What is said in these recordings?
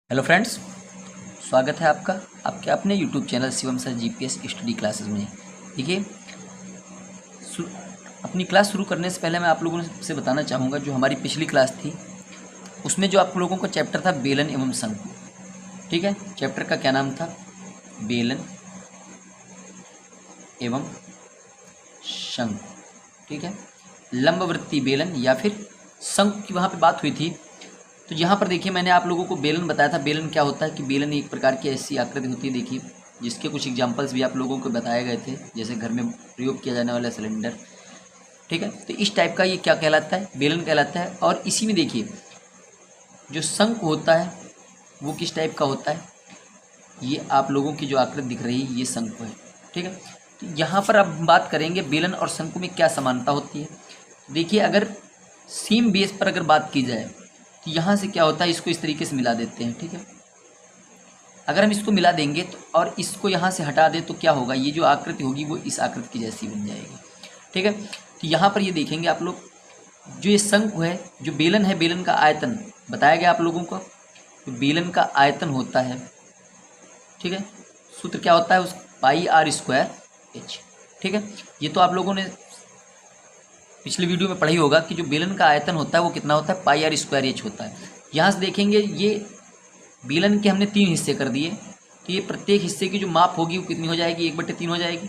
Hello friends, स्वागत है आपका आपके अपने YouTube channel Shivam sir GPS study classes में। देखिए, अपनी क्लास शुरू करने से पहले मैं आप लोगों से बताना चाहूँगा, जो हमारी पिछली क्लास थी उसमें जो आप लोगों का चैप्टर था बेलन एवं शंकु। ठीक है, चैप्टर का क्या नाम था? बेलन एवं शंकु। ठीक है, लंबवृत्तीय बेलन या फिर शंकु की वहाँ पे बात हुई थी। तो यहाँ पर देखिए, मैंने आप लोगों को बेलन बताया था। बेलन क्या होता है कि बेलन एक प्रकार की ऐसी आकृति होती है, देखिए, जिसके कुछ एग्जांपल्स भी आप लोगों को बताए गए थे, जैसे घर में प्रयोग किया जाने वाला सिलेंडर। ठीक है, तो इस टाइप का ये क्या कहलाता है? बेलन कहलाता है। और इसी में देखिए, जो शंकु होता है वो किस टाइप का होता है? ये आप लोगों की जो आकृति दिख रही है ये शंकु है। ठीक है, तो यहाँ पर अब बात करेंगे बेलन और शंकु में क्या समानता होती है। देखिए, अगर सेम बेस पर अगर बात की जाए तो यहाँ से क्या होता है, इसको इस तरीके से मिला देते हैं। ठीक है, अगर हम इसको मिला देंगे तो और इसको यहाँ से हटा दें तो क्या होगा, ये जो आकृति होगी वो इस आकृति की जैसी बन जाएगी। ठीक है, तो यहाँ पर ये देखेंगे आप लोग, जो ये शंकु है, जो बेलन है, बेलन का आयतन बताया गया आप लोगों को। तो बेलन का आयतन होता है, ठीक है, सूत्र क्या होता है उस πr²h। ठीक है, ये तो आप लोगों ने पिछले वीडियो में पढ़ा ही होगा कि जो बेलन का आयतन होता है वो कितना होता है, πr²h होता है। यहाँ से देखेंगे, ये बेलन के हमने 3 हिस्से कर दिए, तो ये प्रत्येक हिस्से की जो माप होगी वो कितनी हो जाएगी, 1/3 हो जाएगी।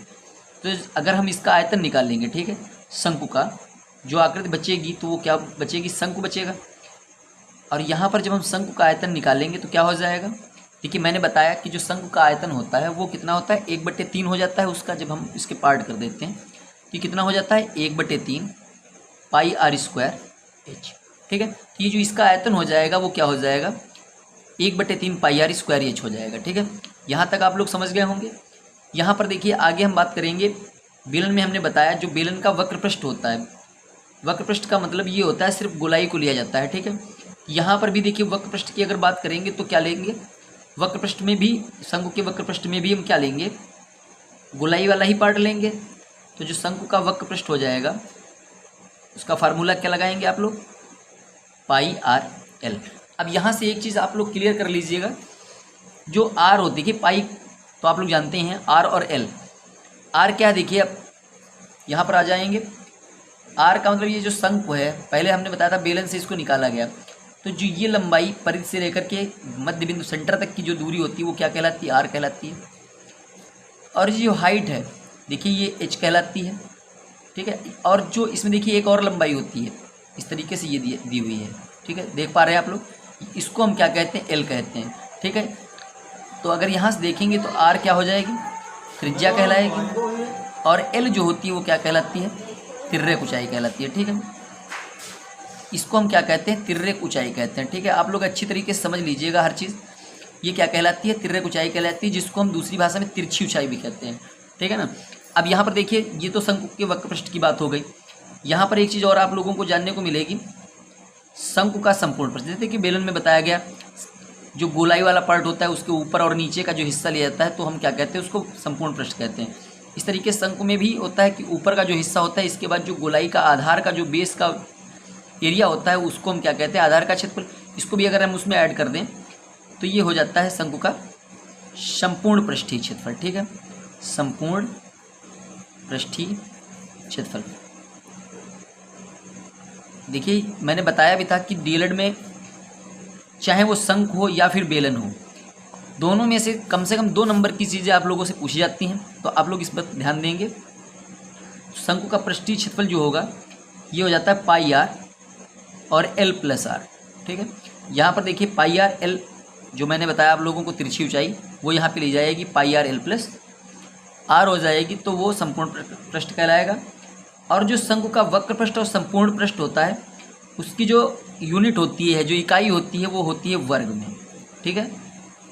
तो अगर हम इसका आयतन निकाल लेंगे, ठीक है, शंकु का जो आकृति बचेगी तो वो क्या बचेगी, शंकु बचेगा। और यहाँ पर जब हम शंकु का आयतन निकालेंगे तो क्या हो जाएगा, देखिए मैंने बताया कि जो शंकु का आयतन होता है वो कितना होता है, 1/3 हो जाता है उसका। जब हम इसके पार्ट कर देते हैं तो ये कितना हो जाता है, 1/3 πr²h। ठीक है, तो ये जो इसका आयतन हो जाएगा वो क्या हो जाएगा, 1/3 πr² हो जाएगा। ठीक है, यहाँ तक आप लोग समझ गए होंगे। यहाँ पर देखिए, आगे हम बात करेंगे बेलन में। हमने बताया जो बेलन का वक्र पृष्ठ होता है, वक्र पृष्ठ का मतलब ये होता है सिर्फ गोलाई को लिया जाता है। ठीक है, यहाँ पर भी देखिए वक्र पृष्ठ की अगर बात करेंगे तो क्या लेंगे, वक्र पृष्ठ में भी, शंकु के वक्र पृष्ठ में भी हम क्या लेंगे, गोलाई वाला ही पार्ट लेंगे। तो जो शंकु का वक्र पृष्ठ हो जाएगा उसका फार्मूला क्या लगाएंगे आप लोग, πr/l। अब यहाँ से एक चीज़ आप लोग क्लियर कर लीजिएगा, जो r होती है पाई, तो आप लोग जानते हैं r और l। r क्या है, देखिए अब यहाँ पर आ जाएंगे। r का मतलब ये जो शंकु है, पहले हमने बताया था बेलन से इसको निकाला गया, तो जो ये लंबाई परिधि से लेकर के मध्य बिंदु सेंटर तक की जो दूरी होती है वो क्या कहलाती है, r कहलाती है। और ये जो हाइट है देखिए ये h कहलाती है। ठीक है, और जो इसमें देखिए एक और लंबाई होती है, इस तरीके से ये दी हुई है। ठीक है, देख पा रहे हैं आप लोग, इसको हम क्या कहते हैं, एल कहते हैं। ठीक है, तो अगर यहाँ से देखेंगे तो आर क्या हो जाएगी, त्रिज्या कहलाएगी, और एल जो होती है वो क्या कहलाती है, तिर्यक ऊंचाई कहलाती है। ठीक है, इसको हम क्या कहते हैं, तिर्यक ऊंचाई कहते हैं। ठीक है, आप लोग अच्छी तरीके से समझ लीजिएगा हर चीज़। ये क्या कहलाती है, तिर्यक ऊंचाई कहलाती है, जिसको हम दूसरी भाषा में तिरछी ऊंचाई भी कहते हैं। ठीक है ना। अब यहाँ पर देखिए, ये तो शंकु के वक्र पृष्ठ की बात हो गई। यहाँ पर एक चीज़ और आप लोगों को जानने को मिलेगी, शंकु का संपूर्ण पृष्ठ। जैसे कि बेलन में बताया गया, जो गोलाई वाला पार्ट होता है उसके ऊपर और नीचे का जो हिस्सा लिया जाता है तो हम क्या कहते हैं, उसको संपूर्ण पृष्ठ कहते हैं। इस तरीके से शंकु में भी होता है कि ऊपर का जो हिस्सा होता है, इसके बाद जो गोलाई का आधार का जो बेस का एरिया होता है उसको हम क्या कहते हैं, आधार का क्षेत्रफल। इसको भी अगर हम उसमें ऐड कर दें तो ये हो जाता है शंकु का संपूर्ण पृष्ठीय क्षेत्रफल। ठीक है, संपूर्ण पृष्ठीय क्षेत्रफल। देखिए, मैंने बताया भी था कि डीएलएड में चाहे वो शंकु हो या फिर बेलन हो, दोनों में से कम 2 नंबर की चीज़ें आप लोगों से पूछी जाती हैं, तो आप लोग इस पर ध्यान देंगे। शंकु का पृष्ठीय क्षेत्रफल जो होगा ये हो जाता है πr और l+r। ठीक है, यहाँ पर देखिए πr/l जो मैंने बताया आप लोगों को, तिरछी ऊंचाई, वो यहाँ पे ली जाएगी πr/l+r हो जाएगी, तो वो संपूर्ण पृष्ठ कहलाएगा। और जो शंकु का वक्र पृष्ठ और संपूर्ण पृष्ठ होता है, उसकी जो यूनिट होती है, जो इकाई होती है, वो होती है वर्ग में। ठीक है,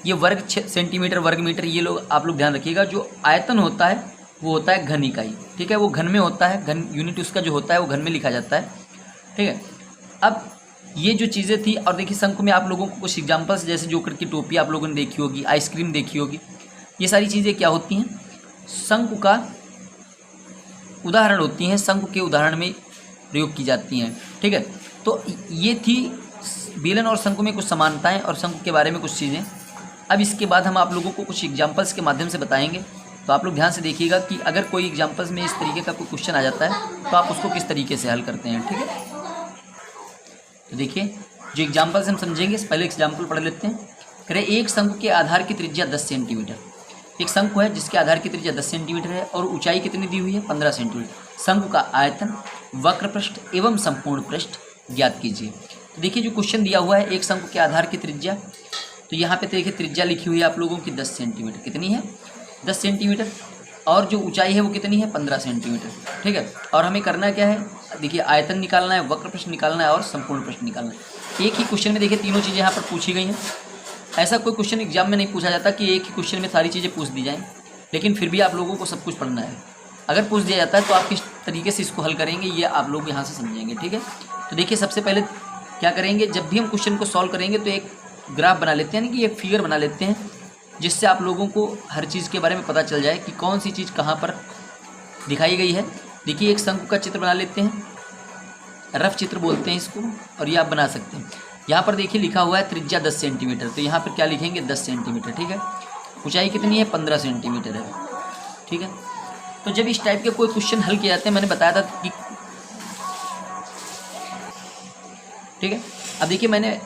ये वर्ग सेंटीमीटर, वर्ग मीटर, ये लोग आप लोग ध्यान रखिएगा। जो आयतन होता है वो होता है घन इकाई। ठीक है, वो घन में होता है, घन यूनिट उसका जो होता है वो घन में लिखा जाता है। ठीक है, अब ये जो चीज़ें थी, और देखिए शंकु में आप लोगों को कुछ एग्जाम्पल्स, जैसे जोकर की टोपी आप लोगों ने देखी होगी, आइसक्रीम देखी होगी, ये सारी चीज़ें क्या होती हैं, शंकु का उदाहरण होती हैं, शंकु के उदाहरण में प्रयोग की जाती हैं। ठीक है, तो ये थी बेलन और शंकु में कुछ समानताएं और शंकु के बारे में कुछ चीज़ें। अब इसके बाद हम आप लोगों को कुछ एग्जाम्पल्स के माध्यम से बताएंगे, तो आप लोग ध्यान से देखिएगा कि अगर कोई एग्जाम्पल्स में इस तरीके का कोई क्वेश्चन आ जाता है तो आप उसको किस तरीके से हल करते हैं। ठीक है, तो देखिए जो एग्जाम्पल्स हम समझेंगे, पहले एग्जाम्पल पढ़ लेते हैं। कह रहे एक शंकु के आधार की त्रिज्या 10 सेंटीमीटर। एक शंकु है जिसके आधार की त्रिज्या 10 सेंटीमीटर है और ऊंचाई कितनी दी हुई है, 15 सेंटीमीटर। शंकु का आयतन, वक्र पृष्ठ एवं संपूर्ण पृष्ठ ज्ञात कीजिए। तो देखिए जो क्वेश्चन दिया हुआ है, एक शंकु के आधार की त्रिज्या, तो यहाँ पे देखिए त्रिज्या लिखी हुई है आप लोगों की 10 सेंटीमीटर। कितनी है, 10 सेंटीमीटर। और जो ऊंचाई है वो कितनी है, 15 सेंटीमीटर। ठीक है, और हमें करना क्या है, देखिए आयतन निकालना है, वक्र पृष्ठ निकालना है और संपूर्ण पृष्ठ निकालना है। एक ही क्वेश्चन में देखिए तीनों चीज़ें यहाँ पर पूछी गई हैं। ऐसा कोई क्वेश्चन एग्जाम में नहीं पूछा जाता कि एक ही क्वेश्चन में सारी चीज़ें पूछ दी जाएँ, लेकिन फिर भी आप लोगों को सब कुछ पढ़ना है। अगर पूछ दिया जाता है तो आप किस तरीके से इसको हल करेंगे ये आप लोग यहाँ से समझेंगे। ठीक है, तो देखिए सबसे पहले क्या करेंगे, जब भी हम क्वेश्चन को सॉल्व करेंगे तो एक ग्राफ बना लेते हैं, यानी कि एक फिगर बना लेते हैं, जिससे आप लोगों को हर चीज़ के बारे में पता चल जाए कि कौन सी चीज़ कहाँ पर दिखाई गई है। देखिए एक शंकु का चित्र बना लेते हैं, रफ चित्र बोलते हैं इसको, और ये आप बना सकते हैं। यहाँ पर देखिए लिखा हुआ है त्रिज्या 10 सेंटीमीटर, तो यहाँ पर क्या लिखेंगे, 10 सेंटीमीटर। ठीक है, ऊंचाई कितनी है, 15 सेंटीमीटर है। ठीक है, तो जब इस टाइप के कोई क्वेश्चन हल किए जाते हैं, मैंने बताया था कि ठीक है, अब देखिए मैंने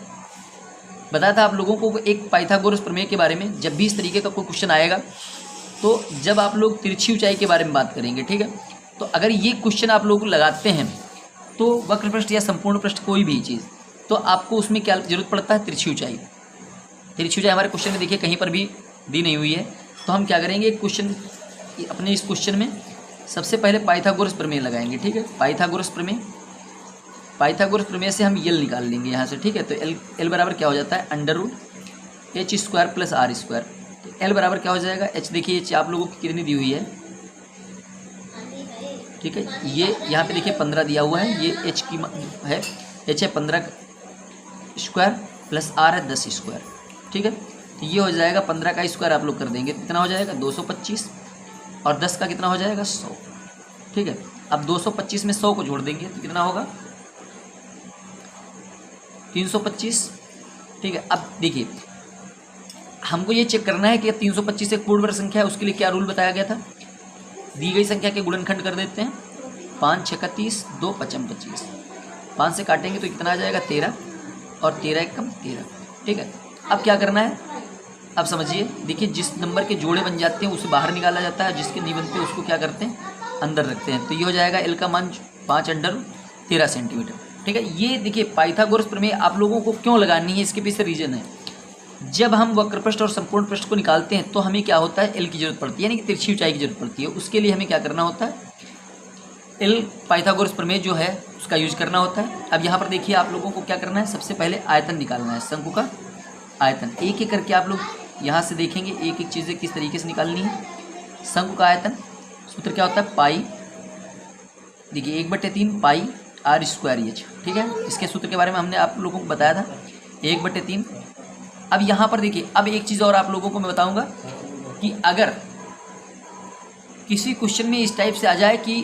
बताया था आप लोगों को एक पाइथागोरस प्रमेय के बारे में। जब भी इस तरीके का कोई क्वेश्चन आएगा तो जब आप लोग तिरछी ऊंचाई के बारे में बात करेंगे, ठीक है, तो अगर ये क्वेश्चन आप लोग लगाते हैं तो वक्र पृष्ठ या संपूर्ण पृष्ठ कोई भी चीज़, तो आपको उसमें क्या जरूरत पड़ता है, तिरछी ऊंचाई। तिरछी ऊंचाई हमारे क्वेश्चन में देखिए कहीं पर भी दी नहीं हुई है, तो हम क्या करेंगे, क्वेश्चन अपने इस क्वेश्चन में सबसे पहले पाइथागोरस प्रमेय लगाएंगे। ठीक है, पाइथागोरस प्रमेय से हम यल निकाल लेंगे यहाँ से। ठीक है, तो एल बराबर क्या हो जाता है, √h² प्लस r²। तो एल बराबर क्या हो जाएगा, एच देखिए एच आप लोगों की कितनी दी हुई है, ठीक है, ये यहाँ पे देखिए 15 दिया हुआ है, ये एच की है, एच है 15² प्लस आर है 10²। ठीक है, तो ये हो जाएगा 15 का स्क्वायर आप लोग कर देंगे, कितना हो जाएगा 225, और 10 का कितना हो जाएगा 100। ठीक है, अब 225 में 100 को जोड़ देंगे तो कितना होगा 325। ठीक है, अब देखिए हमको ये चेक करना है कि 325 एक पूर्ण वर्ग संख्या है, उसके लिए क्या रूल बताया गया था, दी गई संख्या के गुणनखंड कर देते हैं, 5 6 का 30, 2 5 25, 5 से काटेंगे तो कितना आ जाएगा 13, और 13 1 कम 13। ठीक है, अब क्या करना है, अब समझिए, देखिए जिस नंबर के जोड़े बन जाते हैं उसे बाहर निकाला जाता है, जिसके नहीं बनते उसको क्या करते हैं, अंदर रखते हैं। तो ये हो जाएगा एल का मान 5√13 सेंटीमीटर। ठीक है, ये देखिए पाइथागोरस प्रमेय आप लोगों को क्यों लगानी है, इसके पीछे रीजन है। जब हम वक्र पृष्ठ और संपूर्ण पृष्ठ को निकालते हैं तो हमें क्या होता है, एल की जरूरत पड़ती है, यानी कि तिरछी ऊंचाई की जरूरत पड़ती है। उसके लिए हमें क्या करना होता है, एल पाइथागोरस प्रमेय जो है उसका यूज करना होता है। अब यहाँ पर देखिए आप लोगों को क्या करना है, सबसे पहले आयतन निकालना है, शंकु का आयतन। एक एक करके आप लोग यहाँ से देखेंगे एक एक चीज़ें किस तरीके से निकालनी है। शंकु का आयतन सूत्र क्या होता है, पाई, देखिए 1/3 पाई r²h। ठीक है, इसके सूत्र के बारे में हमने आप लोगों को बताया था 1/3। अब यहाँ पर देखिए, अब एक चीज़ और आप लोगों को मैं बताऊंगा कि अगर किसी क्वेश्चन में इस टाइप से आ जाए कि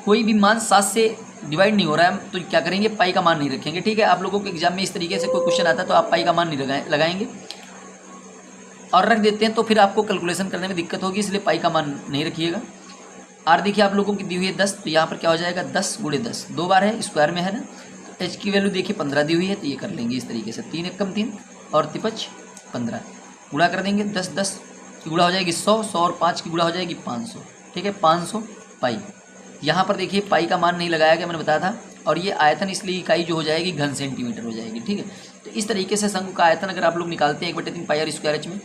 कोई भी मान 7 से डिवाइड नहीं हो रहा है, तो क्या करेंगे, पाई का मान नहीं रखेंगे। ठीक है, आप लोगों के एग्जाम में इस तरीके से कोई क्वेश्चन आता है तो आप पाई का मान नहीं लगाएंगे और रख देते हैं, तो फिर आपको कैलकुलेशन करने में दिक्कत होगी, इसलिए पाई का मान नहीं रखिएगा। आर देखिए आप लोगों की दी हुई है 10, तो यहाँ पर क्या हो जाएगा 10 × 10, 2 बार है, स्क्वायर में है ना। एच की वैल्यू देखिए 15 दी हुई है, तो ये कर लेंगे इस तरीके से, 3 1 कम 3 और 3 15 गुणा कर देंगे, 10 10 की गुणा हो जाएगी 100, 100 और 5 की गुणा हो जाएगी 500। ठीक है, 500 पाई। यहाँ पर देखिए पाई का मान नहीं लगाया गया, मैंने बताया था। और ये आयतन इसलिए इकाई जो हो जाएगी घन सेंटीमीटर हो जाएगी। ठीक है, तो इस तरीके से शंकु का आयतन अगर आप लोग निकालते हैं 1/3 पाई r²h में,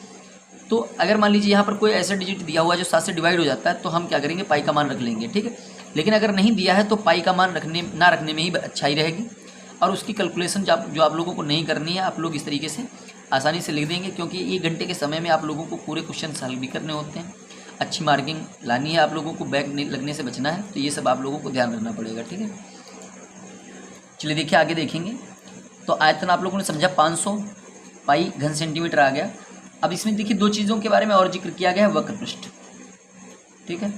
तो अगर मान लीजिए यहाँ पर कोई ऐसा डिजिट दिया हुआ है जो 7 से डिवाइड हो जाता है, तो हम क्या करेंगे, पाई का मान रख लेंगे। ठीक है, लेकिन अगर नहीं दिया है तो पाई का मान ना रखने में ही अच्छाई रहेगी, और उसकी कैलकुलेशन जो आप लोगों को नहीं करनी है, आप लोग इस तरीके से आसानी से लिख देंगे, क्योंकि 1 घंटे के समय में आप लोगों को पूरे क्वेश्चन सॉल्व भी करने होते हैं, अच्छी मार्किंग लानी है, आप लोगों को बैक लगने से बचना है, तो ये सब आप लोगों को ध्यान रखना पड़ेगा। ठीक है, चलिए देखिए आगे देखेंगे। तो आयतन आप लोगों ने समझा 500 पाई घन सेंटीमीटर आ गया। अब इसमें देखिए 2 चीज़ों के बारे में और जिक्र किया गया है, वक्र पृष्ठ। ठीक है,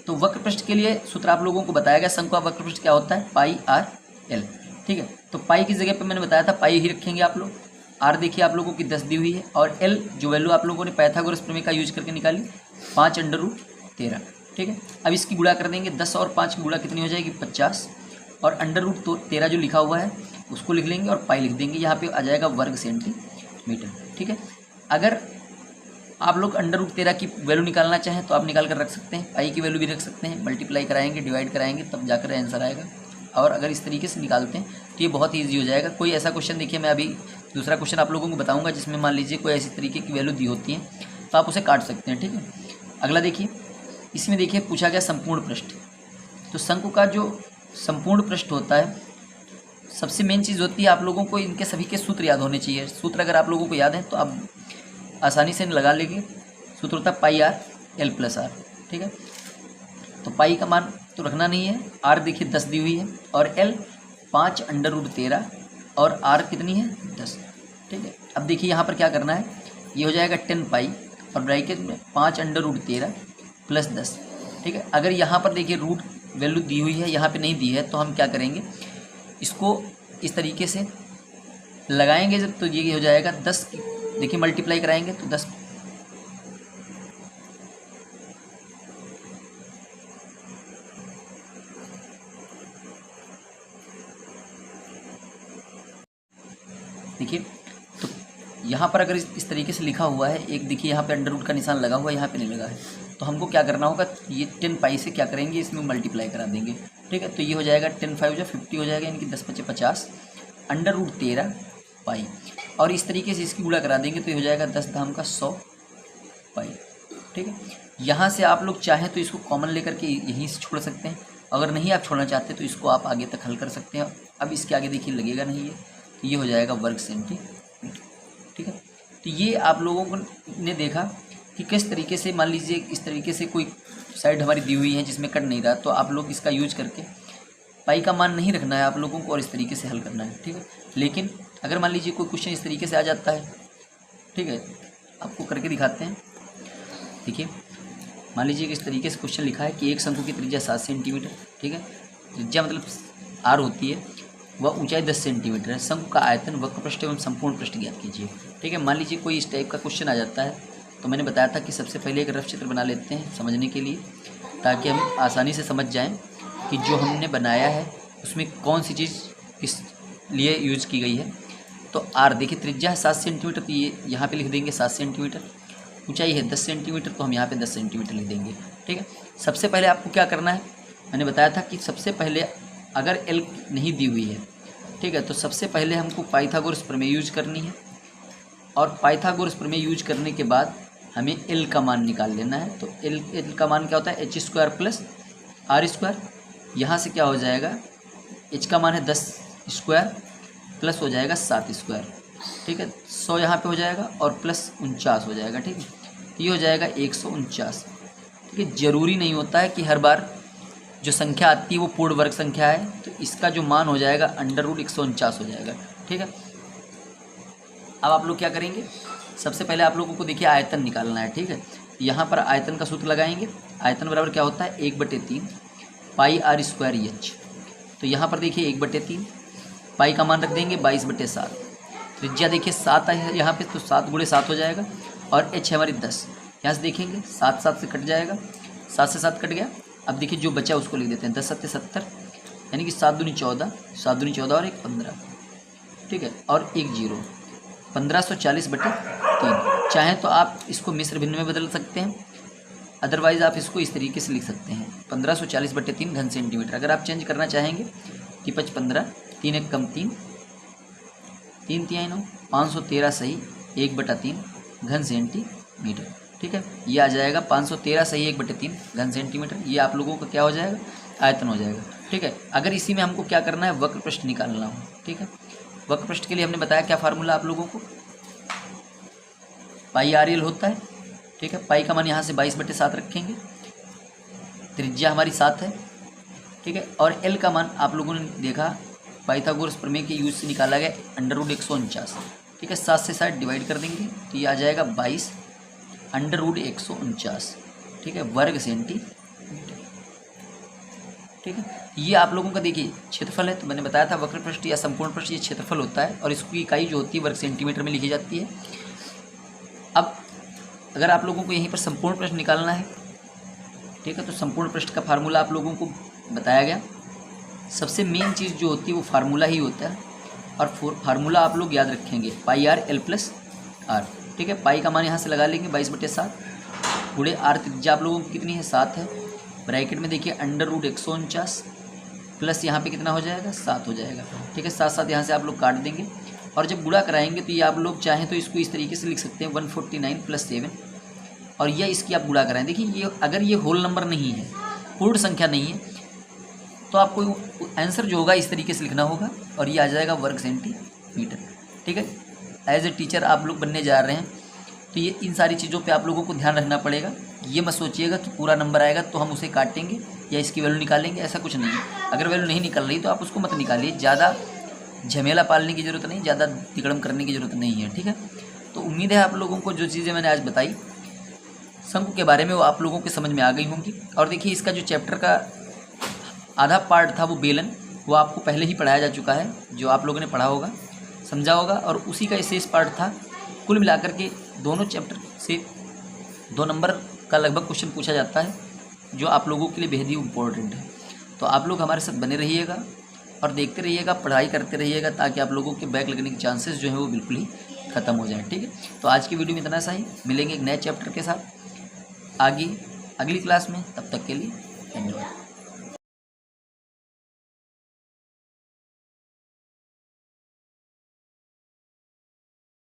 तो वक्र पृष्ठ के लिए सूत्र आप लोगों को बताया गया, शंकु का वक्र पृष्ठ क्या होता है, पाई r l। ठीक है। तो पाई की जगह पे मैंने बताया था पाई ही रखेंगे आप लोग। आर देखिए आप लोगों की 10 दी हुई है, और एल जो वैल्यू आप लोगों ने पाइथागोरस प्रमेय का यूज करके निकाली 5√13, ठीक है। अब इसकी गुणा कर देंगे, 10 और 5 की गुणा कितनी हो जाएगी 50, और √13 जो लिखा हुआ है उसको लिख लेंगे और पाई लिख देंगे, यहाँ पे आ जाएगा वर्ग सेंटीमीटर, ठीक है। अगर आप लोग √13 की वैल्यू निकालना चाहें तो आप निकाल कर रख सकते हैं, पाई की वैल्यू भी रख सकते हैं, मल्टीप्लाई कराएंगे डिवाइड कराएंगे तब जाकर आंसर आएगा। और अगर इस तरीके से निकालते हैं तो ये बहुत ईजी हो जाएगा। कोई ऐसा क्वेश्चन देखिए, मैं अभी दूसरा क्वेश्चन आप लोगों को बताऊंगा जिसमें मान लीजिए कोई ऐसी तरीके की वैल्यू दी होती है तो आप उसे काट सकते हैं, ठीक है। अगला देखिए, इसमें देखिए पूछा गया संपूर्ण पृष्ठ। तो शंकु का जो संपूर्ण पृष्ठ होता है, सबसे मेन चीज़ होती है आप लोगों को इनके सभी के सूत्र याद होने चाहिए। सूत्र अगर आप लोगों को याद है तो आप आसानी से लगा लेंगे। सूत्र होता है पाई आर एल प्लस आर, ठीक है। तो पाई का मान तो रखना नहीं है, आर देखिए 10 दी हुई है, और एल 5√13, और आर कितनी है 10, ठीक है। अब देखिए यहाँ पर क्या करना है, ये हो जाएगा 10 पाई और ब्रैकेट में 5√13 प्लस 10, ठीक है। अगर यहाँ पर देखिए रूट वैल्यू दी हुई है, यहाँ पे नहीं दी है, तो हम क्या करेंगे, इसको इस तरीके से लगाएंगे जब, तो ये हो जाएगा 10, देखिए मल्टीप्लाई कराएंगे तो 10, देखिए। तो यहाँ पर अगर इस तरीके से लिखा हुआ है, एक देखिए यहाँ पे अंडर रूट का निशान लगा हुआ है, यहाँ पे नहीं लगा है, तो हमको क्या करना होगा, ये 10 पाई से क्या करेंगे, इसमें मल्टीप्लाई करा देंगे, ठीक है। तो ये हो जाएगा 10 5 जो 50 हो जाएगा, यानी कि 10 5 50 √13 पाई, और इस तरीके से इसकी गुणा करा देंगे तो ये हो जाएगा 10 धाम का 100 पाई, ठीक है। यहाँ से आप लोग चाहें तो इसको कॉमन लेकर के यहीं से छोड़ सकते हैं, अगर नहीं आप छोड़ना चाहते तो इसको आप आगे तक हल कर सकते हैं। अब इसके आगे देखिए लगेगा नहीं है, तो ये हो जाएगा वर्ग सेंटीमीटर, ठीक है। तो ये आप लोगों ने देखा कि किस तरीके से, मान लीजिए इस तरीके से कोई साइड हमारी दी हुई है जिसमें कट नहीं रहा, तो आप लोग इसका यूज करके पाई का मान नहीं रखना है आप लोगों को और इस तरीके से हल करना है, ठीक है। लेकिन अगर मान लीजिए कोई क्वेश्चन इस तरीके से आ जाता है, ठीक है, आपको करके दिखाते हैं। देखिए मान लीजिए कि इस तरीके से क्वेश्चन लिखा है कि एक शंकु की त्रिज्या 7 सेंटीमीटर, ठीक है, त्रिज्या मतलब आर होती है, वह ऊंचाई 10 सेंटीमीटर है, शंकु का आयतन वक्र पृष्ठ एवं संपूर्ण पृष्ठ ज्ञात कीजिए, ठीक है। मान लीजिए कोई इस टाइप का क्वेश्चन आ जाता है, तो मैंने बताया था कि सबसे पहले एक रफ चित्र बना लेते हैं समझने के लिए, ताकि हम आसानी से समझ जाएं कि जो हमने बनाया है उसमें कौन सी चीज़ किस लिए यूज़ की गई है। तो आर देखिए त्रिज्या है 7 सेंटीमीटर, तो ये यहाँ पे लिख देंगे 7 सेंटीमीटर, ऊंचाई है 10 सेंटीमीटर, तो हम यहाँ पे 10 सेंटीमीटर लिख देंगे, ठीक है। सबसे पहले आपको क्या करना है, मैंने बताया था कि सबसे पहले अगर एल नहीं दी हुई है, ठीक है, तो सबसे पहले हमको पाइथागोरस प्रमेय यूज करनी है, और पाइथागोरस प्रमेय यूज करने के बाद हमें एल का मान निकाल लेना है। तो एल का मान क्या होता है, h² प्लस r², यहाँ से क्या हो जाएगा, h का मान है 10 स्क्वायर प्लस हो जाएगा 7 स्क्वायर, ठीक है, 100 यहाँ पे हो जाएगा और प्लस 49 हो जाएगा, ठीक है। ये हो जाएगा 149, ठीक है। ज़रूरी नहीं होता है कि हर बार जो संख्या आती है वो पूर्ण वर्ग संख्या है, तो इसका जो मान हो जाएगा √149 हो जाएगा, ठीक है। अब आप लोग क्या करेंगे, सबसे पहले आप लोगों को देखिए आयतन निकालना है, ठीक है। यहाँ पर आयतन का सूत्र लगाएंगे, आयतन बराबर क्या होता है 1/3 पाई r² h। तो यहाँ पर देखिए 1/3 पाई का मान रख देंगे 22/7, त्रिज्या देखिए 7 है यहाँ पे, तो 7 × 7 हो जाएगा, और h है हमारी 10, यहाँ से देखेंगे 7 7 से कट जाएगा, 7 से 7 कट गया। अब देखिए जो बचा उसको लिख देते हैं 10 7 70, यानी कि 7 दूनी 14, 7 दूनी 14 और 1 15, ठीक है, और 1 0, 1540/3। चाहें तो आप इसको मिश्र भिन्न में बदल सकते हैं, अदरवाइज़ आप इसको इस तरीके से लिख सकते हैं 1540/3 घन सेंटीमीटर। अगर आप चेंज करना चाहेंगे कि 15 3 1 कम 3 3 3 9 513 सही 1/3 घन सेंटीमीटर, ठीक है। ये आ जाएगा 513 सही 1/3 घन सेंटीमीटर, ये आप लोगों का क्या हो जाएगा, आयतन हो जाएगा, ठीक है। अगर इसी में हमको क्या करना है, वक्र पृष्ठ निकालना हो, ठीक है। वक्र पृष्ठ के लिए हमने बताया क्या फार्मूला आप लोगों को, पाई RL होता है, ठीक है। पाई का मान यहाँ से 22/7 रखेंगे, त्रिज्या हमारी 7 है, ठीक है, और एल का मान आप लोगों ने देखा पाइथागोरस प्रमेय के यूज से निकाला गया √149, ठीक है। 7 से 60 डिवाइड कर देंगे तो ये आ जाएगा 22 √149, ठीक है, वर्ग सेंटीमीटर, ठीक है। ये आप लोगों का देखिए क्षेत्रफल है, तो मैंने बताया था वक्र पृष्ठ या संपूर्ण पृष्ठ ये क्षेत्रफल होता है और इसकी इकाई जो होती है वर्ग सेंटीमीटर में लिखी जाती है। अब अगर आप लोगों को यहीं पर संपूर्ण पृष्ठ निकालना है, ठीक है, तो संपूर्ण पृष्ठ का फार्मूला आप लोगों को बताया गया। सबसे मेन चीज़ जो होती है वो फार्मूला ही होता है और फार्मूला आप लोग याद रखेंगे पाई आर एल प्लस आर, ठीक है। पाई का मान यहाँ से लगा लेंगे 22/7 गुणे आर त्रिज्या आप लोगों की कितनी है 7 है, ब्रैकेट में देखिए √149 प्लस यहाँ पे कितना हो जाएगा 7 हो जाएगा, ठीक है। 7 यहाँ से आप लोग काट देंगे और जब गुणा कराएंगे तो ये आप लोग चाहें तो इसको इस तरीके से लिख सकते हैं 149 + 7 और यह इसकी आप गुणा कराएं। देखिए ये अगर ये होल नंबर नहीं है, पूर्ण संख्या नहीं है, तो आपको आंसर जो होगा इस तरीके से लिखना होगा और ये आ जाएगा वर्ग सेंटीमीटर, ठीक है। एज ए टीचर आप लोग बनने जा रहे हैं तो ये इन सारी चीज़ों पे आप लोगों को ध्यान रखना पड़ेगा। ये मत सोचिएगा कि पूरा नंबर आएगा तो हम उसे काटेंगे या इसकी वैल्यू निकालेंगे, ऐसा कुछ नहीं है। अगर वैल्यू नहीं निकल रही तो आप उसको मत निकालिए, ज़्यादा झमेला पालने की ज़रूरत नहीं, ज़्यादा तिकड़म करने की ज़रूरत नहीं है, ठीक है। तो उम्मीद है आप लोगों को जो चीज़ें मैंने आज बताई शंकु के बारे में वो आप लोगों के समझ में आ गई होंगी। और देखिए इसका जो चैप्टर का आधा पार्ट था वो बेलन, वो आपको पहले ही पढ़ाया जा चुका है, जो आप लोगों ने पढ़ा होगा समझा होगा, और उसी का शेष पार्ट था। कुल मिलाकर के दोनों चैप्टर से 2 नंबर का लगभग क्वेश्चन पूछा जाता है, जो आप लोगों के लिए बेहद ही इम्पोर्टेंट है। तो आप लोग हमारे साथ बने रहिएगा और देखते रहिएगा, पढ़ाई करते रहिएगा, ताकि आप लोगों के बैक लगने के चांसेस जो है वो बिल्कुल ही ख़त्म हो जाए, ठीक है। तो आज की वीडियो में इतना सा ही, मिलेंगे एक नए चैप्टर के साथ आगे अगली क्लास में, तब तक के लिए धन्यवाद।